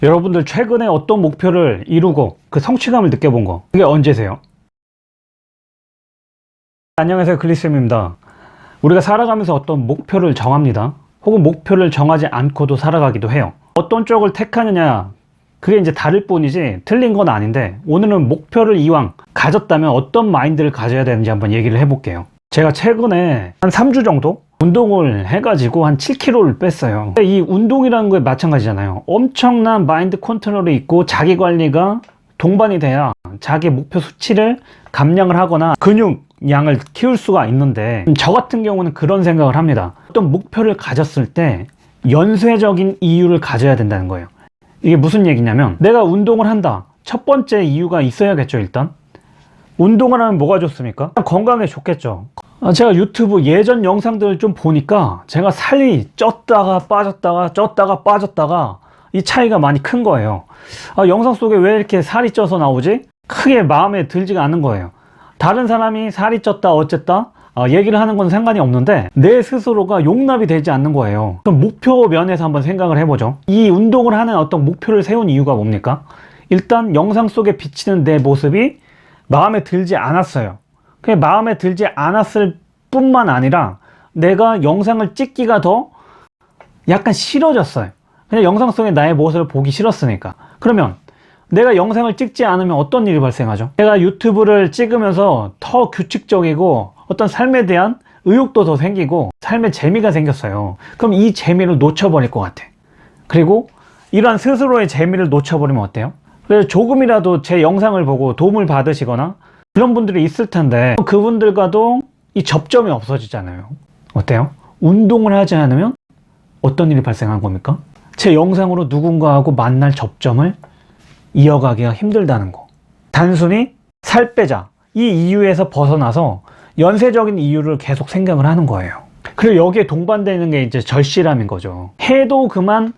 여러분들 최근에 어떤 목표를 이루고 그 성취감을 느껴본 거, 그게 언제세요? 안녕하세요, 클리쌤입니다. 우리가 살아가면서 어떤 목표를 정합니다. 혹은 목표를 정하지 않고도 살아가기도 해요. 어떤 쪽을 택하느냐, 그게 이제 다를 뿐이지 틀린 건 아닌데, 오늘은 목표를 이왕 가졌다면 어떤 마인드를 가져야 되는지 한번 얘기를 해볼게요. 제가 최근에 한 3주 정도 운동을 해가지고 한 7kg를 뺐어요. 이 운동이라는 거에 마찬가지잖아요. 엄청난 마인드 컨트롤이 있고 자기 관리가 동반이 돼야 자기 목표 수치를 감량을 하거나 근육 양을 키울 수가 있는데, 저 같은 경우는 그런 생각을 합니다. 어떤 목표를 가졌을 때 연쇄적인 이유를 가져야 된다는 거예요. 이게 무슨 얘기냐면, 내가 운동을 한다. 첫 번째 이유가 있어야겠죠. 일단 운동을 하면 뭐가 좋습니까? 건강에 좋겠죠. 제가 유튜브 예전 영상들을 좀 보니까 제가 살이 쪘다가 빠졌다가 쪘다가 빠졌다가 이 차이가 많이 큰 거예요. 영상 속에 왜 이렇게 살이 쪄서 나오지? 크게 마음에 들지가 않는 거예요. 다른 사람이 살이 쪘다 어쨌다 얘기를 하는 건 상관이 없는데, 내 스스로가 용납이 되지 않는 거예요. 그럼 목표 면에서 한번 생각을 해보죠. 이 운동을 하는 어떤 목표를 세운 이유가 뭡니까? 일단 영상 속에 비치는 내 모습이 마음에 들지 않았어요. 그게 마음에 들지 않았을 뿐만 아니라 내가 영상을 찍기가 더 약간 싫어졌어요. 그냥 영상 속에 나의 모습을 보기 싫었으니까. 그러면 내가 영상을 찍지 않으면 어떤 일이 발생하죠? 내가 유튜브를 찍으면서 더 규칙적이고 어떤 삶에 대한 의욕도 더 생기고 삶의 재미가 생겼어요. 그럼 이 재미를 놓쳐버릴 것 같아. 그리고 이러한 스스로의 재미를 놓쳐버리면 어때요? 그래서 조금이라도 제 영상을 보고 도움을 받으시거나 그런 분들이 있을 텐데, 그분들과도 이 접점이 없어지잖아요. 어때요? 운동을 하지 않으면 어떤 일이 발생한 겁니까? 제 영상으로 누군가하고 만날 접점을 이어가기가 힘들다는 거. 단순히 살 빼자 이 이유에서 벗어나서 연쇄적인 이유를 계속 생각을 하는 거예요. 그리고 여기에 동반되는 게 이제 절실함인 거죠. 해도 그만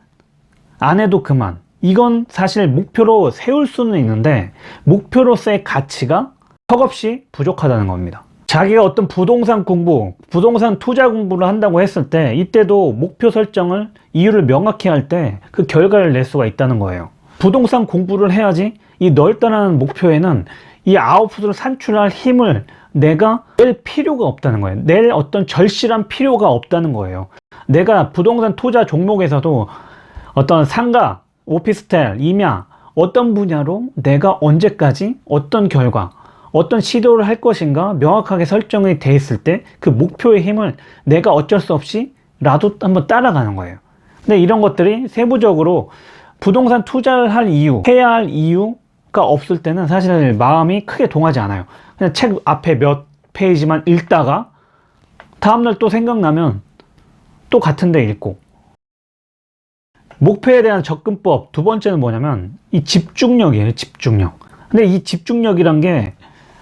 안 해도 그만. 이건 사실 목표로 세울 수는 있는데 목표로서의 가치가 턱없이 부족하다는 겁니다. 자기가 어떤 부동산 공부, 부동산 투자 공부를 한다고 했을 때, 이때도 목표 설정을, 이유를 명확히 할 때 그 결과를 낼 수가 있다는 거예요. 부동산 공부를 해야지 이 넓다라는 목표에는 이 아웃풋을 산출할 힘을 내가 낼 필요가 없다는 거예요. 낼 어떤 절실한 필요가 없다는 거예요. 내가 부동산 투자 종목에서도 어떤 상가, 오피스텔, 임야, 어떤 분야로 내가 언제까지 어떤 결과, 어떤 시도를 할 것인가 명확하게 설정이 돼 있을 때 그 목표의 힘을 내가 어쩔 수 없이 라도 한번 따라가는 거예요. 근데 이런 것들이 세부적으로 부동산 투자를 할 이유, 해야 할 이유가 없을 때는 사실 마음이 크게 동하지 않아요. 그냥 책 앞에 몇 페이지만 읽다가 다음날 또 생각나면 또 같은 데 읽고. 목표에 대한 접근법 두 번째는 뭐냐면 이 집중력이에요. 집중력. 근데 이 집중력이란 게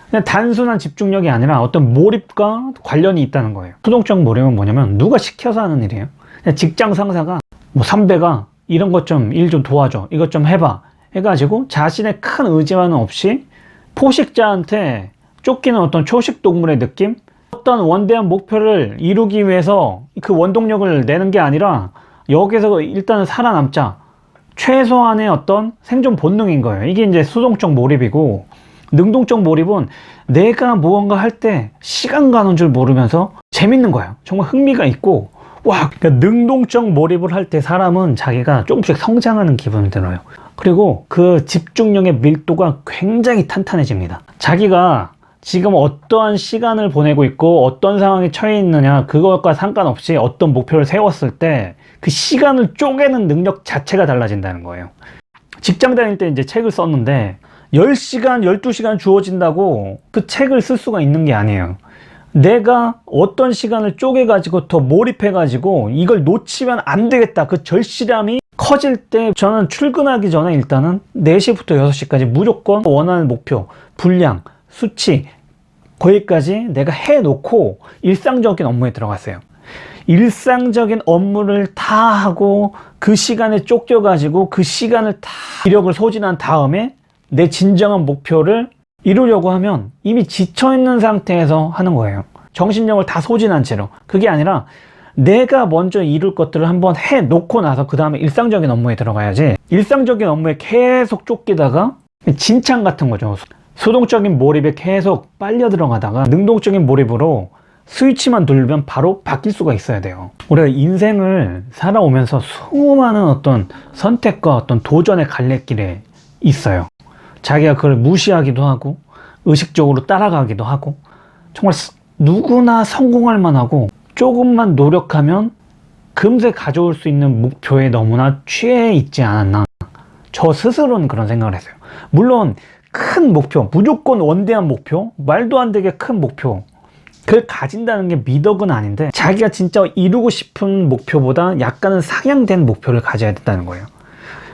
그냥 단순한 집중력이 아니라 어떤 몰입과 관련이 있다는 거예요. 수동적 몰입은 뭐냐면 누가 시켜서 하는 일이에요. 그냥 직장 상사가 뭐 선배가 이런 것 좀 일 좀 도와줘, 이것 좀 해봐 해가지고 자신의 큰 의지와는 없이 포식자한테 쫓기는 어떤 초식 동물의 느낌? 어떤 원대한 목표를 이루기 위해서 그 원동력을 내는 게 아니라 여기서 일단은 살아남자, 최소한의 어떤 생존 본능인 거예요. 이게 이제 수동적 몰입이고, 능동적 몰입은 내가 무언가 할 때 시간 가는 줄 모르면서 재밌는 거예요. 정말 흥미가 있고, 와, 그러니까 능동적 몰입을 할 때 사람은 자기가 조금씩 성장하는 기분이 들어요. 그리고 그 집중력의 밀도가 굉장히 탄탄해집니다. 자기가 지금 어떠한 시간을 보내고 있고 어떤 상황에 처해 있느냐, 그것과 상관없이 어떤 목표를 세웠을 때 그 시간을 쪼개는 능력 자체가 달라진다는 거예요. 직장 다닐 때 이제 책을 썼는데 10시간, 12시간 주어진다고 그 책을 쓸 수가 있는 게 아니에요. 내가 어떤 시간을 쪼개가지고 더 몰입해가지고 이걸 놓치면 안 되겠다, 그 절실함이 커질 때, 저는 출근하기 전에 일단은 4시부터 6시까지 무조건 원하는 목표, 분량, 수치, 거기까지 내가 해놓고 일상적인 업무에 들어갔어요. 일상적인 업무를 다 하고 그 시간에 쫓겨가지고 그 시간을 다 기력을 소진한 다음에 내 진정한 목표를 이루려고 하면 이미 지쳐있는 상태에서 하는 거예요. 정신력을 다 소진한 채로. 그게 아니라 내가 먼저 이룰 것들을 한번 해놓고 나서 그 다음에 일상적인 업무에 들어가야지, 일상적인 업무에 계속 쫓기다가 진창 같은 거죠. 수동적인 몰입에 계속 빨려 들어가다가 능동적인 몰입으로 스위치만 누르면 바로 바뀔 수가 있어야 돼요. 우리가 인생을 살아오면서 수많은 어떤 선택과 어떤 도전의 갈래길에 있어요. 자기가 그걸 무시하기도 하고 의식적으로 따라가기도 하고, 정말 누구나 성공할 만하고 조금만 노력하면 금세 가져올 수 있는 목표에 너무나 취해 있지 않았나, 저 스스로는 그런 생각을 했어요. 물론 큰 목표, 무조건 원대한 목표, 말도 안 되게 큰 목표, 그걸 가진다는 게 미덕은 아닌데, 자기가 진짜 이루고 싶은 목표보다 약간은 상향된 목표를 가져야 된다는 거예요.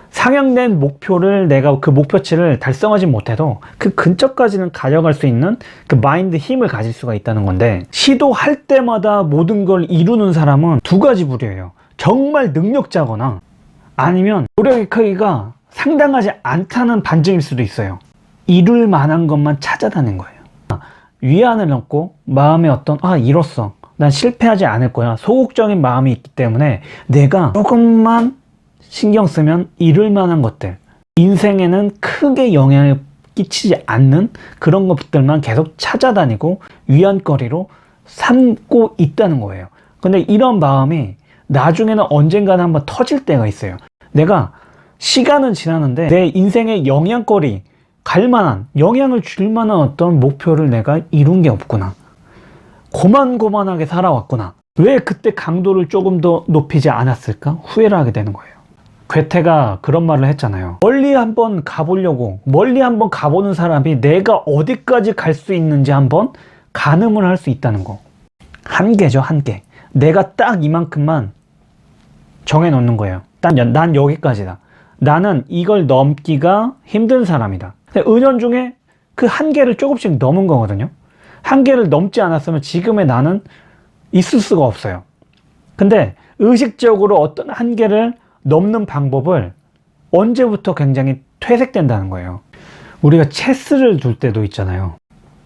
상향된 목표를, 내가 그 목표치를 달성하지 못해도 그 근처까지는 가져갈 수 있는 그 마인드 힘을 가질 수가 있다는 건데, 시도할 때마다 모든 걸 이루는 사람은 두 가지 부류예요. 정말 능력자거나 아니면 노력의 크기가 상당하지 않다는 반증일 수도 있어요. 이룰 만한 것만 찾아다니는 거예요. 위안을 얻고 마음에 어떤 이뤘어, 난 실패하지 않을 거야, 소극적인 마음이 있기 때문에 내가 조금만 신경 쓰면 이룰 만한 것들, 인생에는 크게 영향을 끼치지 않는 그런 것들만 계속 찾아다니고 위안거리로 삼고 있다는 거예요. 근데 이런 마음이 나중에는 언젠가는 한번 터질 때가 있어요. 내가 시간은 지나는데 내 인생의 영향거리, 갈만한, 영향을 줄 만한 어떤 목표를 내가 이룬 게 없구나, 고만고만하게 살아왔구나, 왜 그때 강도를 조금 더 높이지 않았을까 후회를 하게 되는 거예요. 괴테가 그런 말을 했잖아요. 멀리 한번 가보려고, 멀리 한번 가보는 사람이 내가 어디까지 갈 수 있는지 한번 가늠을 할 수 있다는 거. 한계죠, 한계. 내가 딱 이만큼만 정해놓는 거예요. 난 여기까지다, 나는 이걸 넘기가 힘든 사람이다. 은연중에 그 한계를 조금씩 넘은 거거든요. 한계를 넘지 않았으면 지금의 나는 있을 수가 없어요. 근데 의식적으로 어떤 한계를 넘는 방법을 언제부터 굉장히 퇴색된다는 거예요. 우리가 체스를 둘 때도 있잖아요.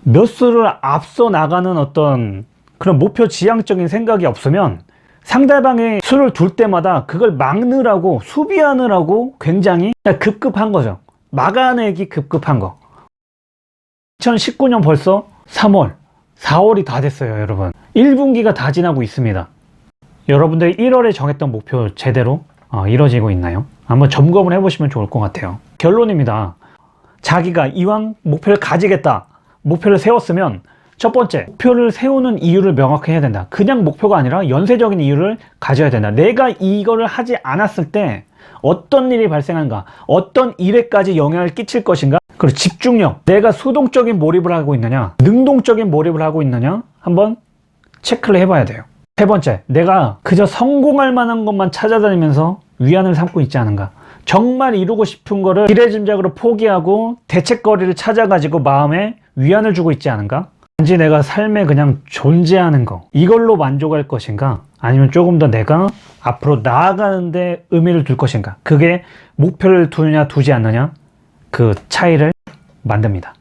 몇 수를 앞서 나가는 어떤 그런 목표 지향적인 생각이 없으면 상대방의 수를 둘 때마다 그걸 막느라고, 수비하느라고 굉장히 급급한 거죠. 막아내기 급급한 거. 2019년 벌써 3월, 4월이 다 됐어요, 여러분. 1분기가 다 지나고 있습니다. 여러분들이 1월에 정했던 목표 제대로 이루어지고 있나요? 한번 점검을 해보시면 좋을 것 같아요. 결론입니다. 자기가 이왕 목표를 가지겠다, 목표를 세웠으면 첫 번째, 목표를 세우는 이유를 명확히 해야 된다. 그냥 목표가 아니라 연쇄적인 이유를 가져야 된다. 내가 이거를 하지 않았을 때 어떤 일이 발생한가, 어떤 일에까지 영향을 끼칠 것인가, 그리고 집중력, 내가 수동적인 몰입을 하고 있느냐, 능동적인 몰입을 하고 있느냐 한번 체크를 해봐야 돼요. 세 번째, 내가 그저 성공할 만한 것만 찾아다니면서 위안을 삼고 있지 않은가, 정말 이루고 싶은 거를 지레짐작으로 포기하고 대책거리를 찾아가지고 마음에 위안을 주고 있지 않은가, 단지 내가 삶에 그냥 존재하는 거, 이걸로 만족할 것인가, 아니면 조금 더 내가 앞으로 나아가는데 의미를 둘 것인가, 그게 목표를 두느냐 두지 않느냐 그 차이를 만듭니다.